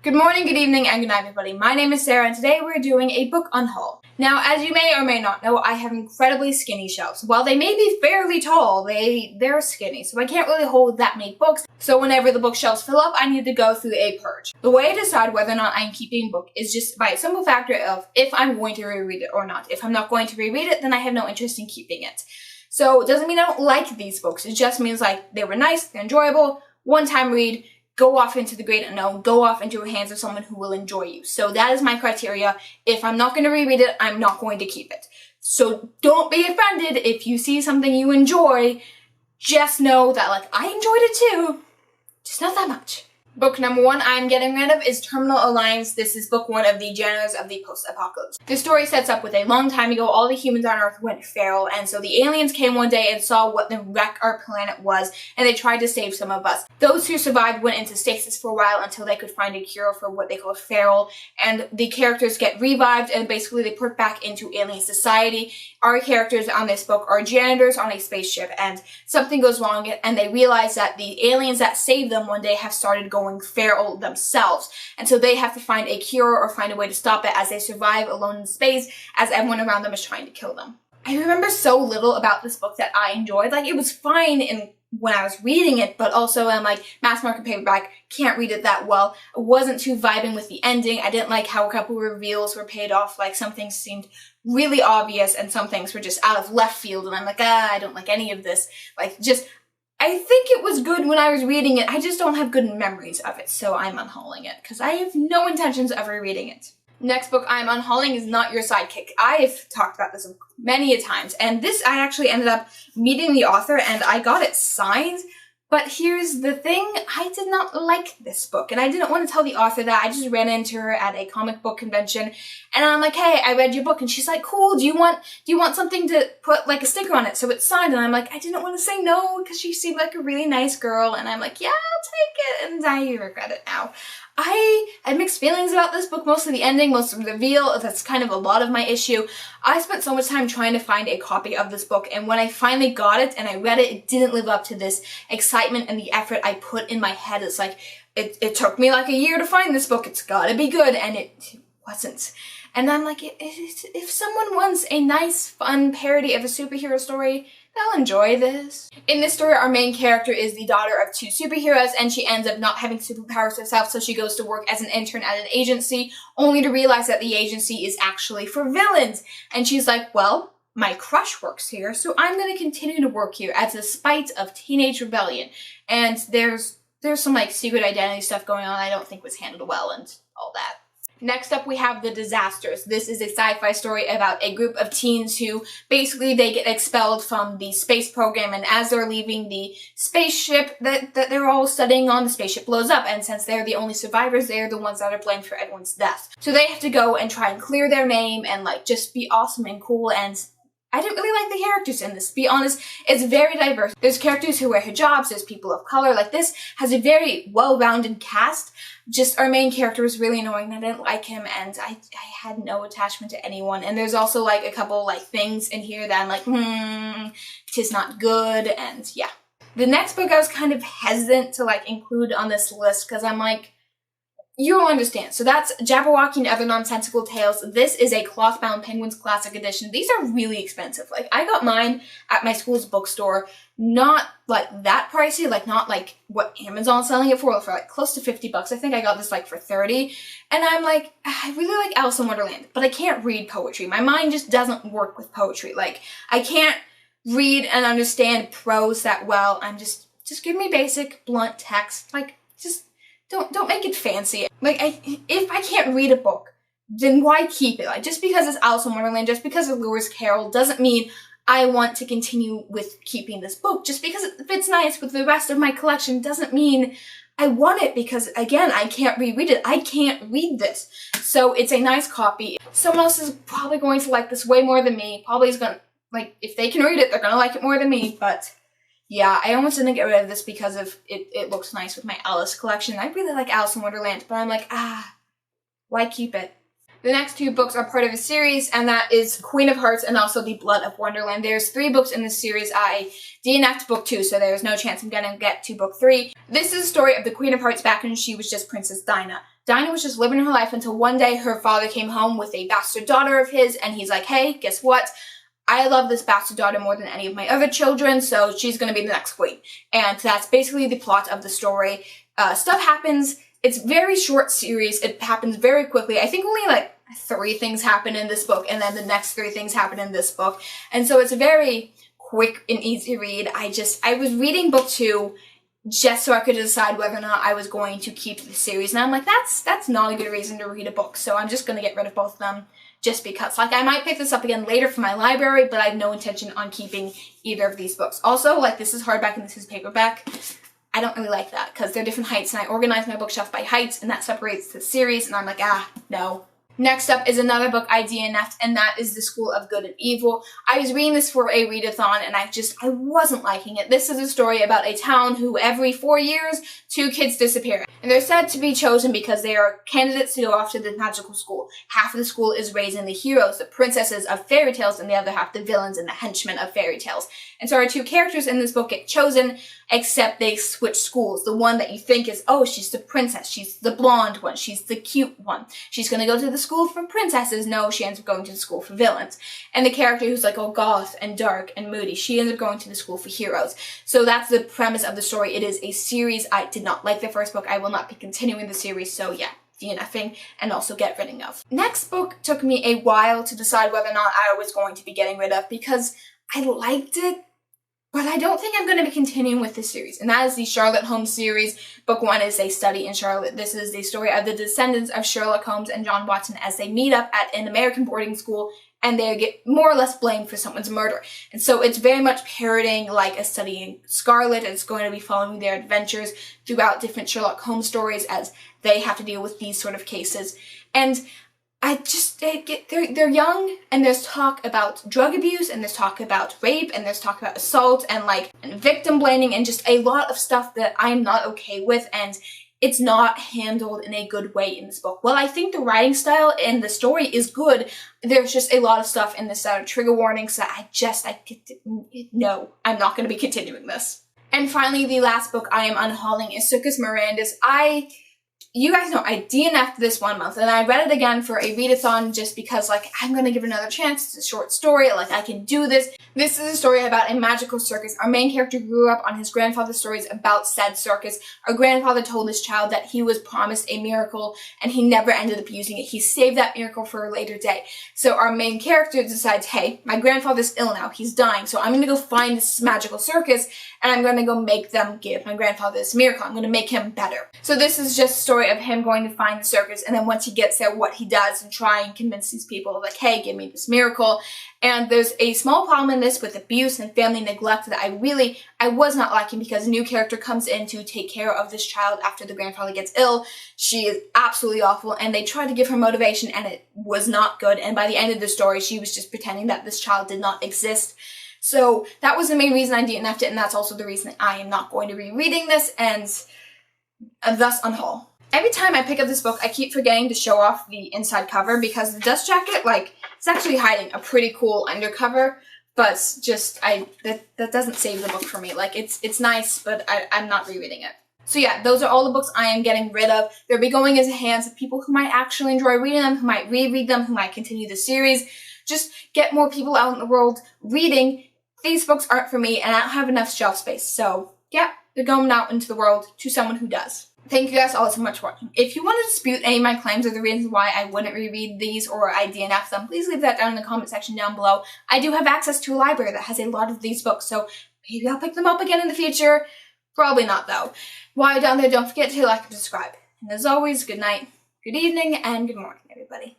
Good morning, good evening, and good night, everybody. My name is Sarah, and today we're doing a book unhaul. Now, as you may or may not know, I have incredibly skinny shelves. While they may be fairly tall, they're skinny, so I can't really hold that many books. So whenever the bookshelves fill up, I need to go through a purge. The way I decide whether or not I'm keeping a book is just by a simple factor of if I'm going to reread it or not. If I'm not going to reread it, then I have no interest in keeping it. So it doesn't mean I don't like these books. It just means like they were nice, they're enjoyable, one-time read, go off into the great unknown, go off into the hands of someone who will enjoy you. So that is my criteria. If I'm not going to reread it, I'm not going to keep it. So don't be offended if you see something you enjoy. Just know that, like, I enjoyed it too, just not that much. Book number one I'm getting rid of is Terminal Alliance. This is book one of the Janitors of the Post-Apocalypse. The story sets up with a long time ago, all the humans on Earth went feral, and so the aliens came one day and saw what the wreck our planet was, and they tried to save some of us. Those who survived went into stasis for a while until they could find a cure for what they call feral, and the characters get revived, and basically they put back into alien society. Our characters on this book are janitors on a spaceship, and something goes wrong, and they realize that the aliens that saved them one day have started going feral themselves, and so they have to find a cure or find a way to stop it as they survive alone in space as everyone around them is trying to kill them. I remember so little about this book that I enjoyed. Like, it was fine when I was reading it, but also I'm like, mass market paperback, can't read it that well. I wasn't too vibing with the ending. I didn't like how a couple reveals were paid off. Like, some things seemed really obvious and some things were just out of left field, and I'm like, I don't like any of this. Like, I think it was good when I was reading it, I just don't have good memories of it, so I'm unhauling it, because I have no intentions of rereading it. Next book I'm unhauling is Not Your Sidekick. I've talked about this many a times, and this I actually ended up meeting the author, and I got it signed, but here's the thing, I did not like this book, and I didn't want to tell the author that. I just ran into her at a comic book convention, and I'm like, hey, I read your book, and she's like, cool, do you want something to put like a sticker on it so it's signed? And I'm like, I didn't want to say no, because she seemed like a really nice girl, and I'm like, yeah, I'll take it, and I regret it now. I had mixed feelings about this book, mostly the ending, most of the reveal. That's kind of a lot of my issue. I spent so much time trying to find a copy of this book, and when I finally got it and I read it, it didn't live up to this excitement and the effort I put in my head. It's like, it took me like a year to find this book. It's gotta be good, and it wasn't. And I'm like, if someone wants a nice, fun parody of a superhero story, they'll enjoy this. In this story, our main character is the daughter of two superheroes, and she ends up not having superpowers herself, so she goes to work as an intern at an agency, only to realize that the agency is actually for villains. And she's like, well, my crush works here, so I'm going to continue to work here as a spite of teenage rebellion. And there's some like secret identity stuff going on I don't think was handled well and all that. Next up, we have The Disasters. This is a sci-fi story about a group of teens who basically they get expelled from the space program, and as they're leaving the spaceship that they're all studying on, the spaceship blows up, and since they're the only survivors, they're the ones that are blamed for everyone's death. So they have to go and try and clear their name and like just be awesome and cool, and I didn't really like the characters in this, to be honest. It's very diverse. There's characters who wear hijabs, there's people of color. Like, this has a very well-rounded cast. Just our main character was really annoying. I didn't like him, and I had no attachment to anyone. And there's also like a couple like things in here that I'm like, tis not good, and yeah. The next book I was kind of hesitant to like include on this list because I'm like, you'll understand. So that's Jabberwocky and Other Nonsensical Tales. This is a cloth-bound Penguins Classic Edition. These are really expensive. Like, I got mine at my school's bookstore. Not like that pricey, like not like what Amazon's selling it for like close to 50 bucks. I think I got this like for 30. And I'm like, I really like Alice in Wonderland, but I can't read poetry. My mind just doesn't work with poetry. Like, I can't read and understand prose that well. I'm just give me basic, blunt text. Like, just don't make it fancy. Like, if I can't read a book, then why keep it? Like, just because it's Alice in Wonderland, just because it's Lewis Carroll, doesn't mean I want to continue with keeping this book. Just because it fits nice with the rest of my collection doesn't mean I want it, because again, I can't reread it. I can't read this. So it's a nice copy. Someone else is probably going to like this way more than me. Probably is gonna, like, if they can read it, they're gonna like it more than me, but yeah, I almost didn't get rid of this because of it looks nice with my Alice collection. I really like Alice in Wonderland, but I'm like, why keep it? The next two books are part of a series, and that is Queen of Hearts and also The Blood of Wonderland. There's 3 books in this series. I DNF'd book 2, so there's no chance I'm gonna get to book 3. This is the story of the Queen of Hearts back when she was just Princess Dinah. Dinah was just living her life until one day her father came home with a bastard daughter of his, and he's like, hey, guess what? I love this bastard daughter more than any of my other children, so she's going to be the next queen. And that's basically the plot of the story. Stuff happens. It's a very short series. It happens very quickly. I think only like 3 things happen in this book, and then the next 3 things happen in this book. And so it's a very quick and easy read. I was reading book 2 just so I could decide whether or not I was going to keep the series. And I'm like, that's not a good reason to read a book, so I'm just going to get rid of both of them just because. Like, I might pick this up again later for my library, but I have no intention on keeping either of ththese books. Also, like, this is hardback and this is paperback. I don't really like that because they're different heights, and I organize my bookshelf by heights, and that separates the series, and I'm like, no. Next up is another book I DNF'd, and that is The School of Good and Evil. I was reading this for a readathon, and I wasn't liking it. This is a story about a town who every 4 years, 2 kids disappear. And they're said to be chosen because they are candidates to go off to the magical school. Half of the school is raising the heroes, the princesses of fairy tales, and the other half the villains and the henchmen of fairy tales. And so our 2 characters in this book get chosen, except they switch schools. The one that you think is, oh, she's the princess, she's the blonde one, she's the cute one. She's gonna go to the school for princesses. No, she ends up going to the school for villains. And the character who's like all goth and dark and moody, she ends up going to the school for heroes. So that's the premise of the story. It is a series. I did not like the first book. I will not be continuing the series, so yeah, DNFing and also get rid of. Next book took me a while to decide whether or not I was going to be getting rid of because I liked it, but I don't think I'm going to be continuing with this series, and that is the Sherlock Holmes series. Book 1 is A Study in Charlotte. This is the story of the descendants of Sherlock Holmes and John Watson as they meet up at an American boarding school, and they get more or less blamed for someone's murder. And so it's very much parodying like A Study in Scarlet. It's going to be following their adventures throughout different Sherlock Holmes stories as they have to deal with these sort of cases. And they're young, and there's talk about drug abuse, and there's talk about rape, and there's talk about assault, and victim blaming, and just a lot of stuff that I'm not okay with, and it's not handled in a good way in this book. Well, I think the writing style in the story is good. There's just a lot of stuff in this that are trigger warnings that no, I'm not going to be continuing this. And finally, the last book I am unhauling is Circus Miranda's. You guys know I DNF'd this 1 month, and I read it again for a readathon just because, like, I'm gonna give it another chance. It's a short story, like, I can do this. This is a story about a magical circus. Our main character grew up on his grandfather's stories about said circus. Our grandfather told his child that he was promised a miracle, and he never ended up using it. He saved that miracle for a later day. So our main character decides, hey, my grandfather's ill now. He's dying, so I'm gonna go find this magical circus, and I'm gonna go make them give my grandfather this miracle. I'm gonna make him better. So this is just a story of him going to find the circus, and then once he gets there, what he does and try and convince these people, like, hey, give me this miracle. And there's a small problem in this with abuse and family neglect that I was not liking, because a new character comes in to take care of this child after the grandfather gets ill. She is absolutely awful, and they tried to give her motivation, and it was not good. And by the end of the story, she was just pretending that this child did not exist. So that was the main reason I DNF'd it, and that's also the reason I am not going to be reading this, and thus Unhaul. Every time I pick up this book, I keep forgetting to show off the inside cover, because the dust jacket, like, it's actually hiding a pretty cool undercover, but just, that doesn't save the book for me. Like, it's nice, but I'm not rereading it. So yeah, those are all the books I am getting rid of. They'll be going into the hands of people who might actually enjoy reading them, who might reread them, who might continue the series. Just get more people out in the world reading. These books aren't for me, and I don't have enough shelf space. So yeah, they're going out into the world to someone who does. Thank you guys all so much for watching. If you want to dispute any of my claims or the reasons why I wouldn't reread these or I DNF them, please leave that down in the comment section down below. I do have access to a library that has a lot of these books, so maybe I'll pick them up again in the future. Probably not, though. While you're down there, don't forget to like and subscribe. And as always, good night, good evening, and good morning, everybody.